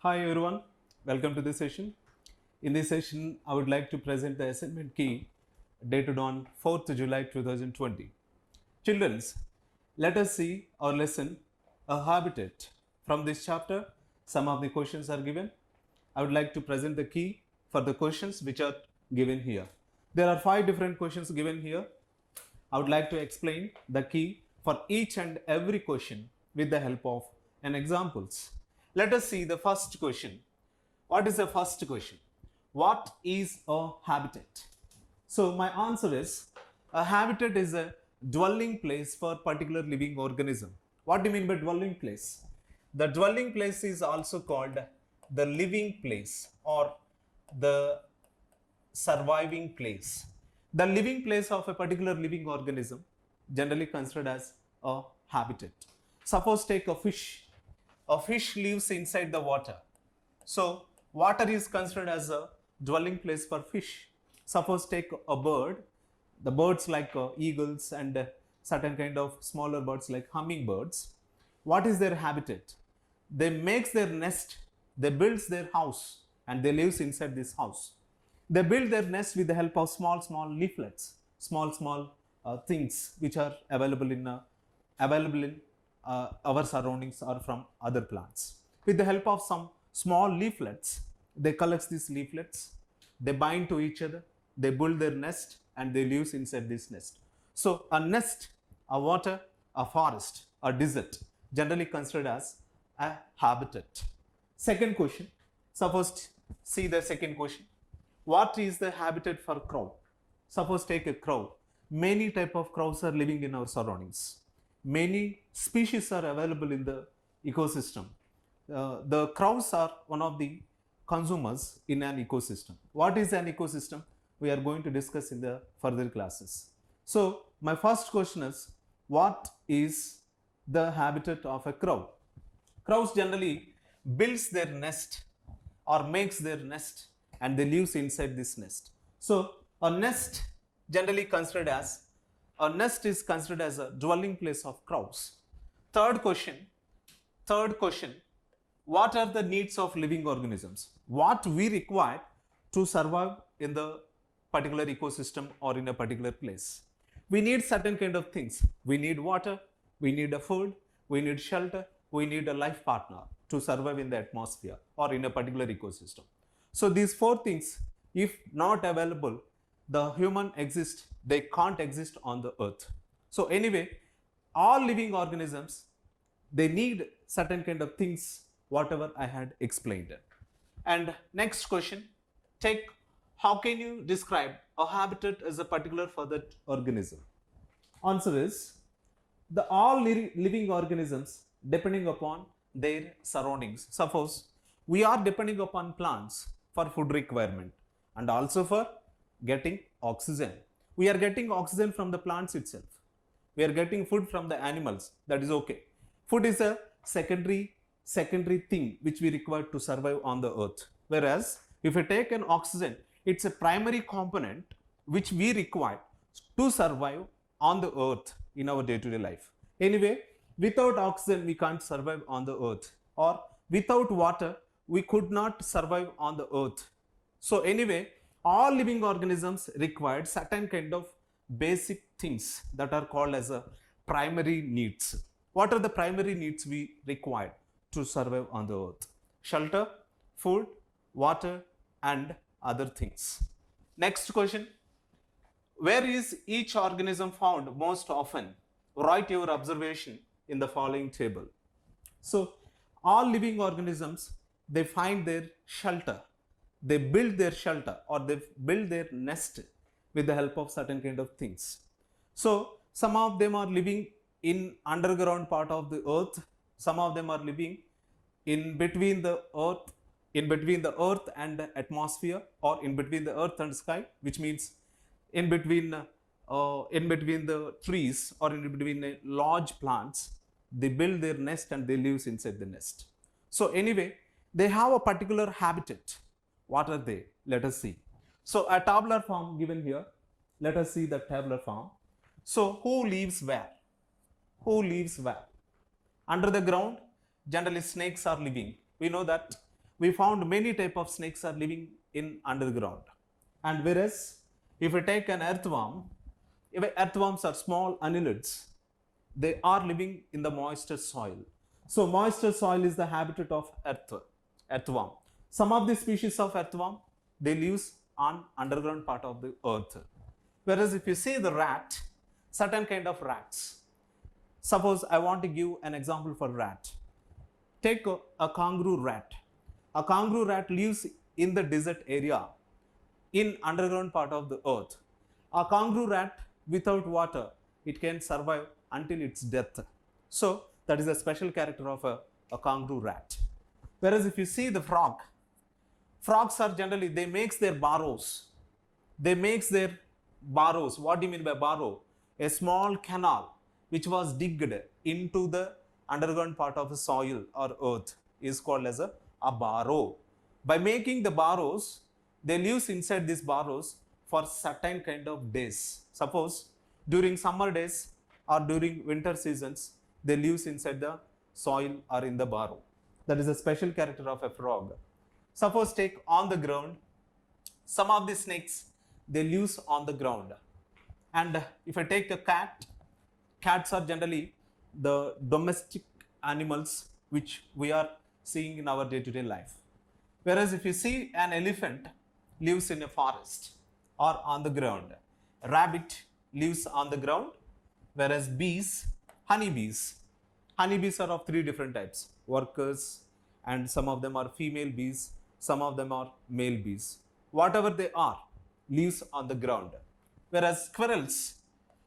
Hi everyone, welcome to this session. In this session, I would like to present the assignment key dated on 4th July 2020. Children, let us see our lesson, A Habitat. From this chapter, some of the questions are given. I would like to present the key for the questions which are given here. There are 5 different questions given here. I would like to explain the key for each and every question with the help of an examples. Let us see the first question. What is the first question? What is a habitat? So my answer is a habitat is a dwelling place for particular living organism. What do you mean by dwelling place? The dwelling place is also called the living place or the surviving place. The living place of a particular living organism generally considered as a habitat. Suppose take a fish. A fish lives inside the water. So water is considered as a dwelling place for fish. Suppose take a bird. The birds like eagles and certain kind of smaller birds like hummingbirds. What is their habitat? They makes their nest, they builds their house and they lives inside this house. They build their nest with the help of small leaflets, small things which are available in our surroundings or from other plants. With the help of some small leaflets, they collect these leaflets, they bind to each other, they build their nest and they live inside this nest. So a nest, a water, a forest, a desert generally considered as a habitat. Second question, suppose see the second question. What is the habitat for crow? Suppose take a crow. Many type of crows are living in our surroundings. Many species are available in the ecosystem. The crows are one of the consumers in an ecosystem. What is an ecosystem? We are going to discuss in the further classes. So my first question is, what is the habitat of a crow? Crows generally builds their nest or makes their nest and they live inside this nest. So a nest generally considered as a nest is considered as a dwelling place of crows. Third question, what are the needs of living organisms? What we require to survive in the particular ecosystem or in a particular place? We need certain kind of things. We need water, we need a food, we need shelter, we need a life partner to survive in the atmosphere or in a particular ecosystem. So these 4 things, if not available, the human exist, they can't exist on the earth. So anyway, all living organisms, they need certain kind of things, whatever I had explained. And next question, take how can you describe a habitat as a particular for that organism? Answer is, the all living organisms depending upon their surroundings. Suppose we are depending upon plants for food requirement and also for getting oxygen. We are getting oxygen from the plants itself. We are getting food from the animals. That is okay. Food is a secondary thing which we require to survive on the earth. Whereas if we take an oxygen, it's a primary component which we require to survive on the earth in our day-to-day life. Anyway, without oxygen we can't survive on the earth, or without water we could not survive on the earth. So anyway, all living organisms required certain kind of basic things that are called as a primary needs. What are the primary needs we require to survive on the earth? Shelter, food, water and other things. Next question, where is each organism found most often? Write your observation in the following table. So all living organisms, they find their shelter, they build their shelter or they build their nest with the help of certain kind of things. So some of them are living in underground part of the earth, some of them are living in between the earth and the atmosphere, or in between the earth and sky, which means in between the trees or in between large plants. They build their nest and they live inside the nest. So anyway, they have a particular habitat. What are they? Let us see. So a tabular form given here. Let us see the tabular form. So who lives where? Who lives where? Under the ground, generally snakes are living. We know that we found many type of snakes are living in underground. And whereas if we take an earthworm, if earthworms are small annelids, they are living in the moister soil. So moister soil is the habitat of earthworm. Some of the species of earthworm, they live on underground part of the earth. Whereas if you see the rat, certain kind of rats, suppose I want to give an example for rat. Take a kangaroo rat. A kangaroo rat lives in the desert area in underground part of the earth. A kangaroo rat without water, it can survive until its death. So that is a special character of a kangaroo rat. Whereas if you see the frog, frogs are generally, they makes their burrows. They makes their burrows. What do you mean by burrow? A small canal which was digged into the underground part of the soil or earth is called as a burrow. By making the burrows, they live inside these burrows for certain kind of days. Suppose during summer days or during winter seasons, they live inside the soil or in the burrow. That is a special character of a frog. Suppose take on the ground, some of the snakes, they live on the ground. And if I take a cat, cats are generally the domestic animals which we are seeing in our day-to-day life. Whereas if you see an elephant lives in a forest or on the ground, a rabbit lives on the ground, whereas bees, honeybees are of three different types, workers, and some of them are female bees, some of them are male bees. Whatever they are, lives on the ground. Whereas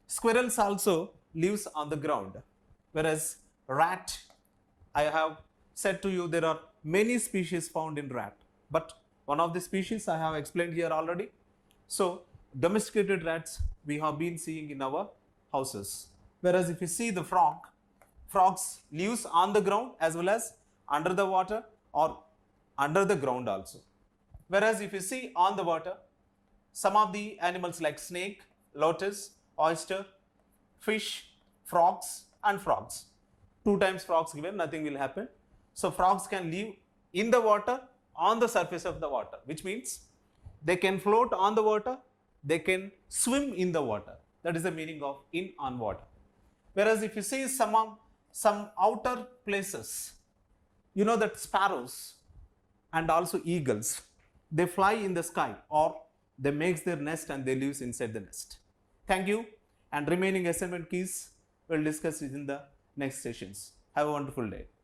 squirrels also lives on the ground. Whereas rat, I have said to you there are many species found in rat, but one of the species I have explained here already. So domesticated rats we have been seeing in our houses. Whereas if you see the frogs lives on the ground as well as under the water or under the ground also. Whereas if you see on the water, some of the animals like snake, lotus, oyster, fish, frogs and frogs. 2 times frogs given, nothing will happen. So frogs can live in the water, on the surface of the water, which means they can float on the water, they can swim in the water. That is the meaning of in on water. Whereas if you see some outer places, you know that sparrows and also eagles, they fly in the sky or they make their nest and they live inside the nest. Thank you, and remaining assignment keys we'll discuss in the next sessions. Have a wonderful day.